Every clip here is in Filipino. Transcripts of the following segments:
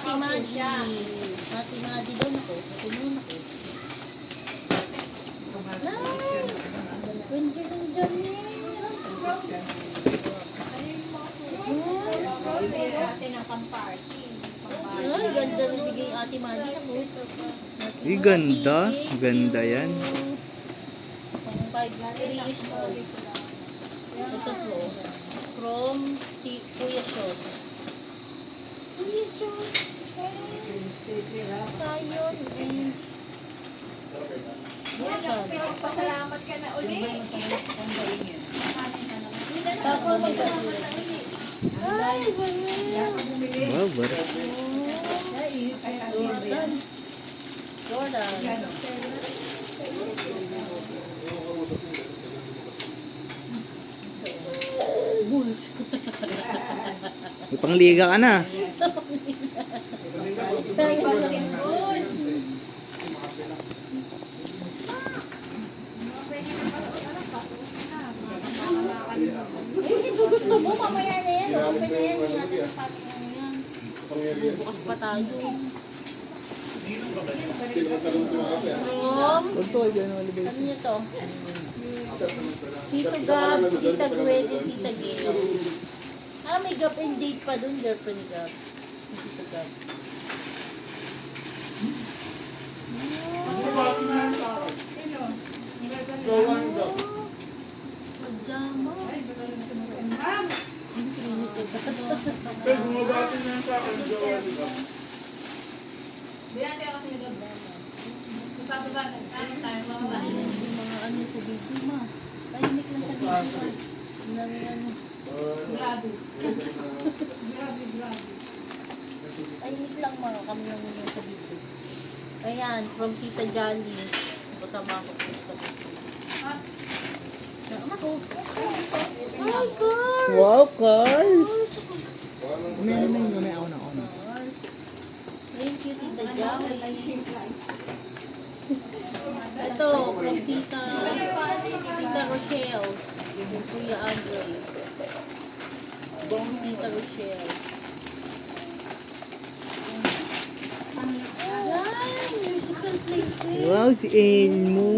Ate Maggie. Ate Maggie doon ako. Pupunin ako. Ganda ng dami. Bibigyan natin ng pang-party. Ay, ganda na bigay Ate Maggie ako. Ay, ganda. Ganda yan. Pang 3 years old. Ito po. From Kuya Shot. Kuya Shot. Sayon and Pasalamat ka na uli. tapos may basura. Ay, Wow, bar. Jordan. Jordan. Bulls. May pangliga ka na. Basketball. Hindi gusto mo, mamaya na yan. Open na yan. Hindi natin napasok na yan. Bukas pa tayo. From, ano nyo to? Tito Gab, Tita Gwede, Tita Gino. Ah, may Gab and date pa dun, girlfriend Gab. Tito Gab. Magdama. Yung mga ano sa dito, ma. Tahimik lang sa dito, ma. Ang dami ano. Tahimik lang, mga kami lang naman sa dito. Ayan, from Tita Jolly. Kasama ko po sa dito. Ako. Ay, girl! Wow, cars! May ako na ako na. Thank you, Tita Jolly. Ito, from Tita Rochelle. Yung Kuya Andre. From Tita Rochelle. Ayan, musical places. Wow, si Elmo.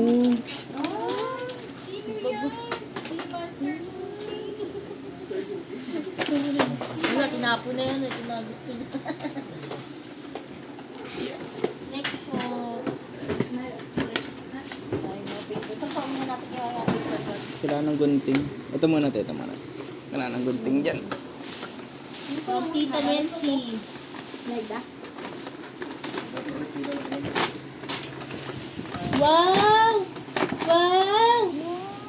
Wala, tinapo na yan. Tinagusto niya. Next po. Ito pa muna natin yung paper. Kailangan ng gunting. Ito muna, ito muna. Kailangan ng gunting dyan. From Tita Nancy. Wow! Wow!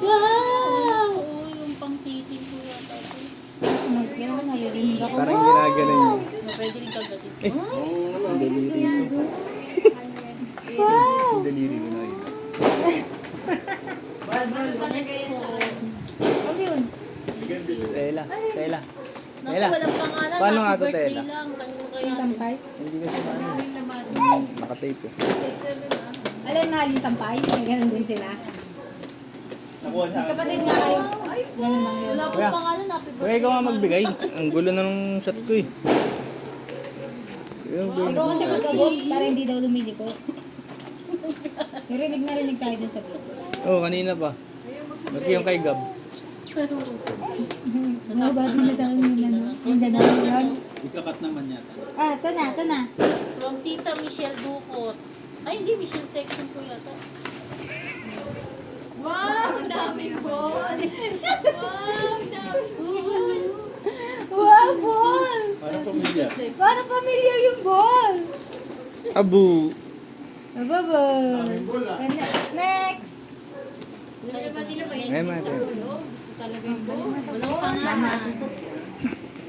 Wow! Oo, yung pang titing ko yata. Parang ginagalan niya. Na pwede rin kagatin. Ang daliri ko. Wow! Ang daliri ko na yun. Ano yun? Tela. Tela. Naku, Tela. walang pangalan. Paano nga Happy to, birthday Tela? lang. Kanino kaya? Hindi kasi paano. Nakatape eh. Alam mahal yung sampay? May ganun din sila. Magkapatid nga kayo. Ganun lang yun. Wala pong pangalan. Happy birthday. Kaya ikaw nga magbigay. Ang gulo na ng shot ko eh. Yung gulo. Ikaw kasi magkabog para hindi daw lumiliko. Narinig na rinig tayo dun sa vlog. Oo, kanina pa. Maski yung kay Gab. Nabati na sa akin yung ano. Yung gano'n yun. Ikakat naman yata. Ah, ito na, ito na. From Tita Michelle Ducot. Ay, hindi. Michelle Texan ko yata. Wow, ang daming ball. Wow, ang daming ball. Wow, ball! Parang pamilya. Parang familiar yung ball. Abu. Aba, ball. Next. Ay, mate. Walang pangalan.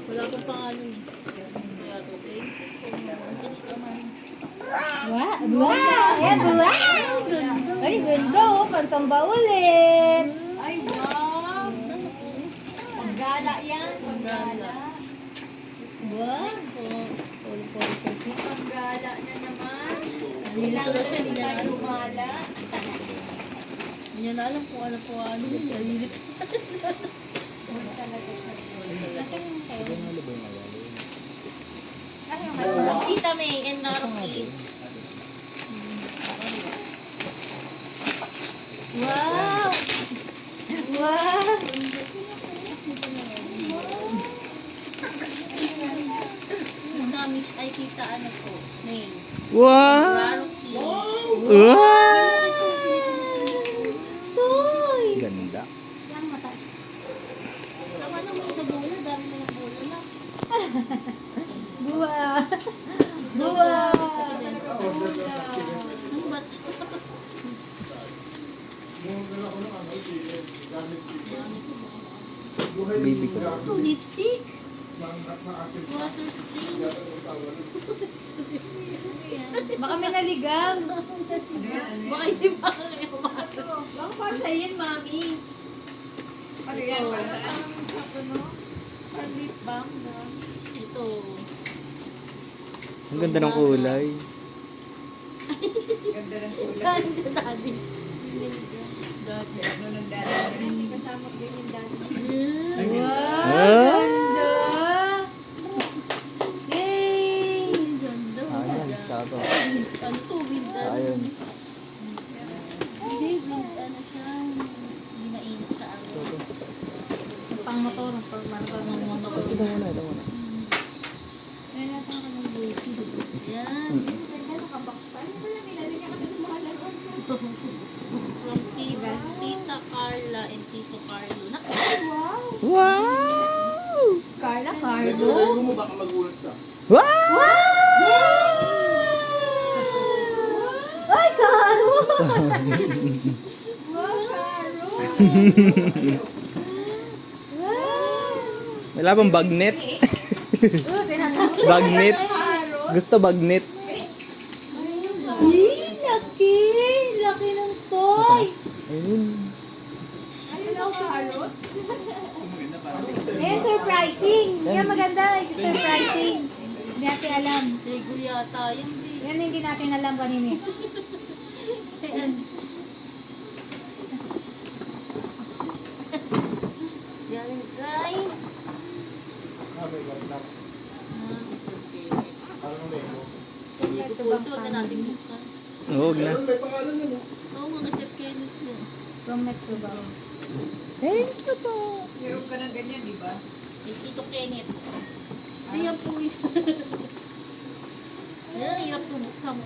Wala pong pangalan eh. Kaya to, okay? Ganito man. Wow! Wow! Ayan, wow! Ay, ganda oh. Pansamba ulit. Ay, wow. Paggala yan. Gala. Wow! Next po. Paggala na naman. Nandito na siya, hindi na tayo alam. gumala. Hindi niya na alam kung ano po ano. Nalilit. Ano yung Tita May. mami, ay tita ano po, May. Wow! Rarity. Wow! Toys! Ganda. Yung mataas. Tama na mo sa bola, dami mo ng bola na. Buwa! Buwa! Ano ba? Baby ko. Oh, lipstick. Water stain. Baka may naligaw. Baka hindi pa kaya Baka para sa yan, mami. Ano yan? Parang lip balm na. Ito. Ang ganda ng kulay. Ganda ng kulay. Ganda dati. Dati. Ano ng dati? Kasama din yung dati. Wow! Ah! Ganda! Yay! Ang ganda. Ayan, tsaka to. Ano to? Wind ano? Ayun. Hindi, wind ano siya. Hindi mainit sa ano. Pang motor. Pag motor. Ito muna, ito muna. Kaya natin ako ng baby. Ayan. From Tita Carla and Tito Carlo. Naku, Wow! Carla, Carlo. mo baka magulat ka. Wow! Ay, Carlo! Wow! Wala bang bagnet? Tinatapos. Bagnet? Gusto bagnet? Laki! Laki ng toy! Ayun. Ayan, surprising! Yan maganda, yung surprising. Hindi natin alam. Lego yata yan. Yan hindi natin alam kanina. Ayan. Galing kay... Hindi ko po ito. Huwag na natin buksan. Huwag na. May pangalan na mo. Oo, mga Sir Kenneth yun. From Metro ba? Thank you po. Meron ka ng ganyan, di ba? May Tito Kenneth. Hindi yan po yun. Yan, ang hirap ito buksan mo.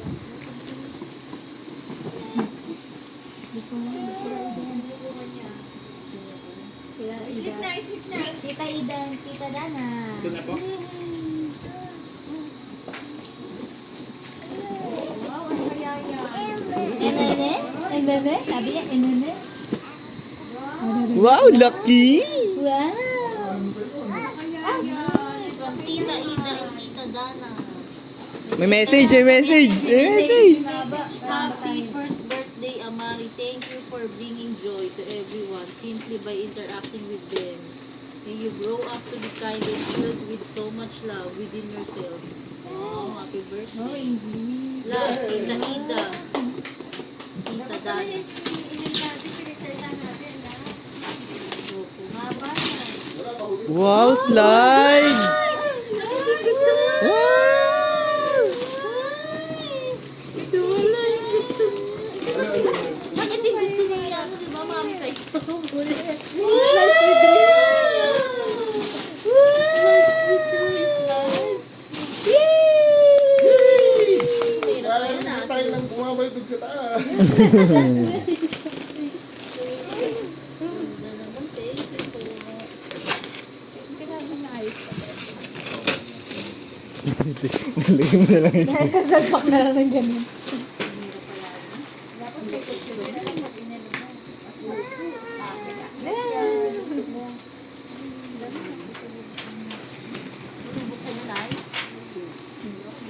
Gusto mo? Slip na, slip na. Tita Ida, Tita Dana. Ito na po. Wow, ano kaya yan? Enene? Enene? Sabi niya, enene? Wow, lucky! Wow! From Tita Ida and Tita Dana. May message, may message, may message! Happy first birthday, Amari. Thank you for bringing joy to everyone simply by interacting with them. May you grow up to be kind and filled with so much love within yourself. Oh, happy Oh, birthday. English. Love, Tita Ida. Tita Dana. Ilan natin, pinagsalita natin, ha? Opo. Haba na. Wow, slide! Wow! Ito wala yung gusto mo. Bakit yung gusto niya yan? Di ba, mami, sa ito? Slice with Tayo lang bumabalik sa taas. Nalagay mo na lang ito. Sasalpak na lang ng ganun.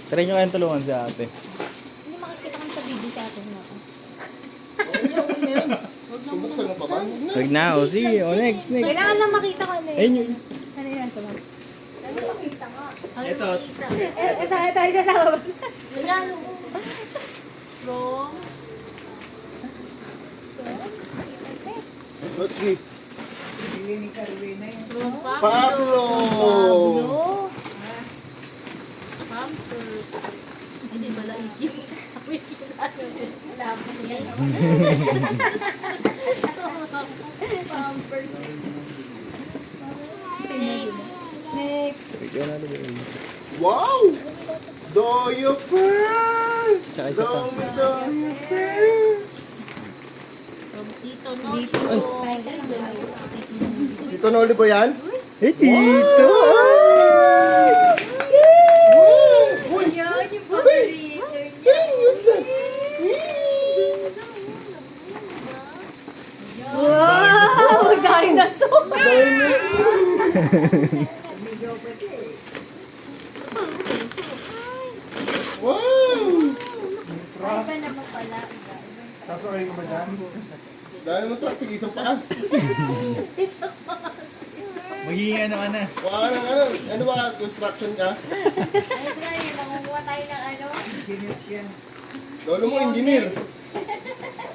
Try nyo kayong tulungan si ate. Hindi makikita kang sa video sa atin. Ako. Bubuksan mo pa ba? Huwag na, o sige, o next, next. Kailangan lang makita ko ano Ayun yun. yun. Ano yan? Sama. Ito. Ito, sama. Ayan, from What's this? Bili ni Carolina yun. from Pablo! Pablo. Pampers. Hindi, malaiki. Wait, Wala po yan. Pampers. Next. Ikaw na rin. Wow! Do you pray? Tsaka isa pa. Do you pray? From Tito Noli. Dito na ulit ba yan? Eh, tito! Uy! Yan yung paborito niya. Hey, what's that? Wow! Dinosaur! Wow! Iba naman pala. Sasakay ko ba dyan? Dahil mo traffic, isang paa. Magiging ano ka na. Baka ka ng ano ba, construction ka? Ay, Brian, makukuha tayo ng ano? Lolo mo, engineer.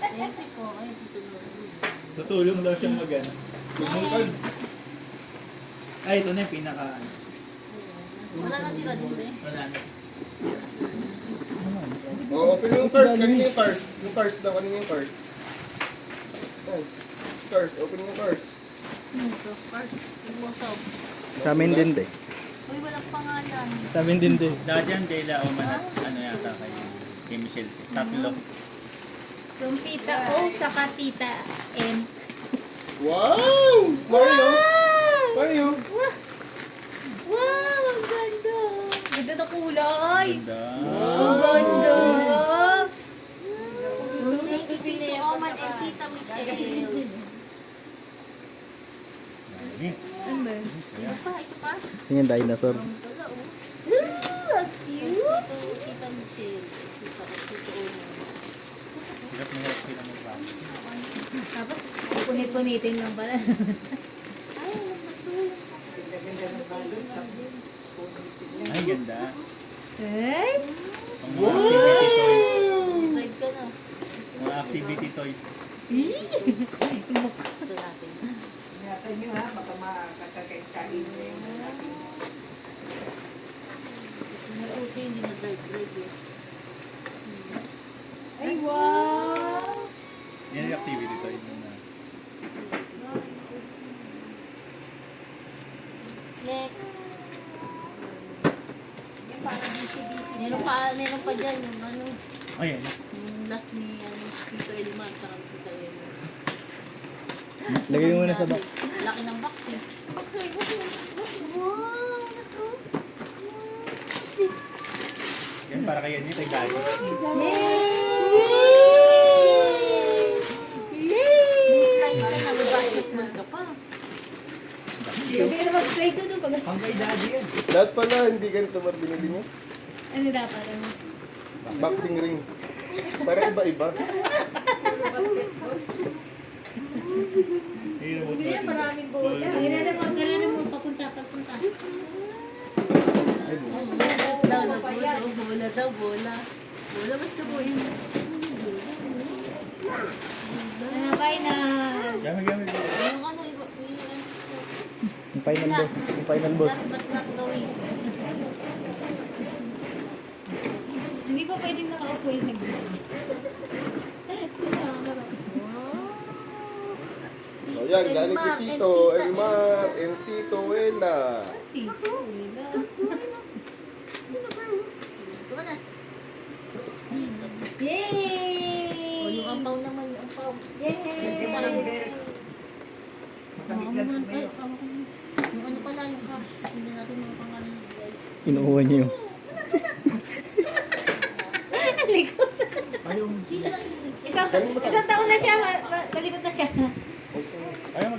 Ayan si po. Ayan, Tito Noli. Tutulong daw siyang mag-ano. Next. Ay, ito na yung pinaka... Wala na tira din ba eh? Wala na. Oo, open mo yung cars. Kanina yung cars. Yung cars daw, kanina yung cars. Ay, cars, open mo yung cars. Ito, first. Umusaw. Sa amin din, de. Uy, walang pangalan. Sa amin din, de. Dati yan, Jayla, o man, ano yata kay Michelle. Tatlo. From Tita O saka Tita M. Wow! Mario! Mario! Wow! Ang ganda! Ganda na kulay! Ganda. Ang ganda! Thank you, Tito Oman and Tita Michelle. Ano ba? Ito pa, ito pa. Yung dinosaur. Wala oh. Ang cute! Tita Michelle. Tito Oman. Hirap na hirap sila mag-rap. Tapos, punit-punitin lang pala. Ay, alam na to. Ay, ganda. Ay! Ang mga activity toy. Drive ka na. Mga activity toy. Ito natin. Ingatan nyo ha, baka makakakain na yung Mabuti hindi na drive eh. Ay, wow! Yan yung activity toy. Next. Yung parang busy-busy. Meron pa dyan yung ano, Oh, yan. yung last ni Tito Elmar saka Tita Elmar. Lagay mo muna sa box. Laki ng box eh. Okay, wow, naku. Yan, para kayo niyo, kay Daddy. Yay! This Yay! time ka na, mag-basketball ka pa. Hindi ka na mag-play doon pag... Pang kay Daddy yan. Lahat pala, hindi ganito ba binili mo? Ano dapat? Ano? Boxing ring. Para iba-iba. Hey, remote Hindi yan, motion. maraming bola. Hindi na naman, gano'n na mo, papunta. Daw na bola, bola daw, bola. Bola, basta bola. Ano ba na? Gamit. Yung ano, yung Yung final boss. Yung final boss. last but not the least. Hindi pa pwedeng nakaupo yung nag-vlog. O yan, galing kay Tito Elmar and Tito Ella. Tito, wala. Ito na. Dito. Yay! O, yung ampaw naman, yung ampaw. Hindi mo lang belt. Makabiglat mo Ay, yun. yung ano pala, yung cash. Hindi natin mga pangalan ni guys. Inuuha niyo yung... Likod. Ayong... Hindi natin. Isang taon na siya, malikot na siya. Ayaw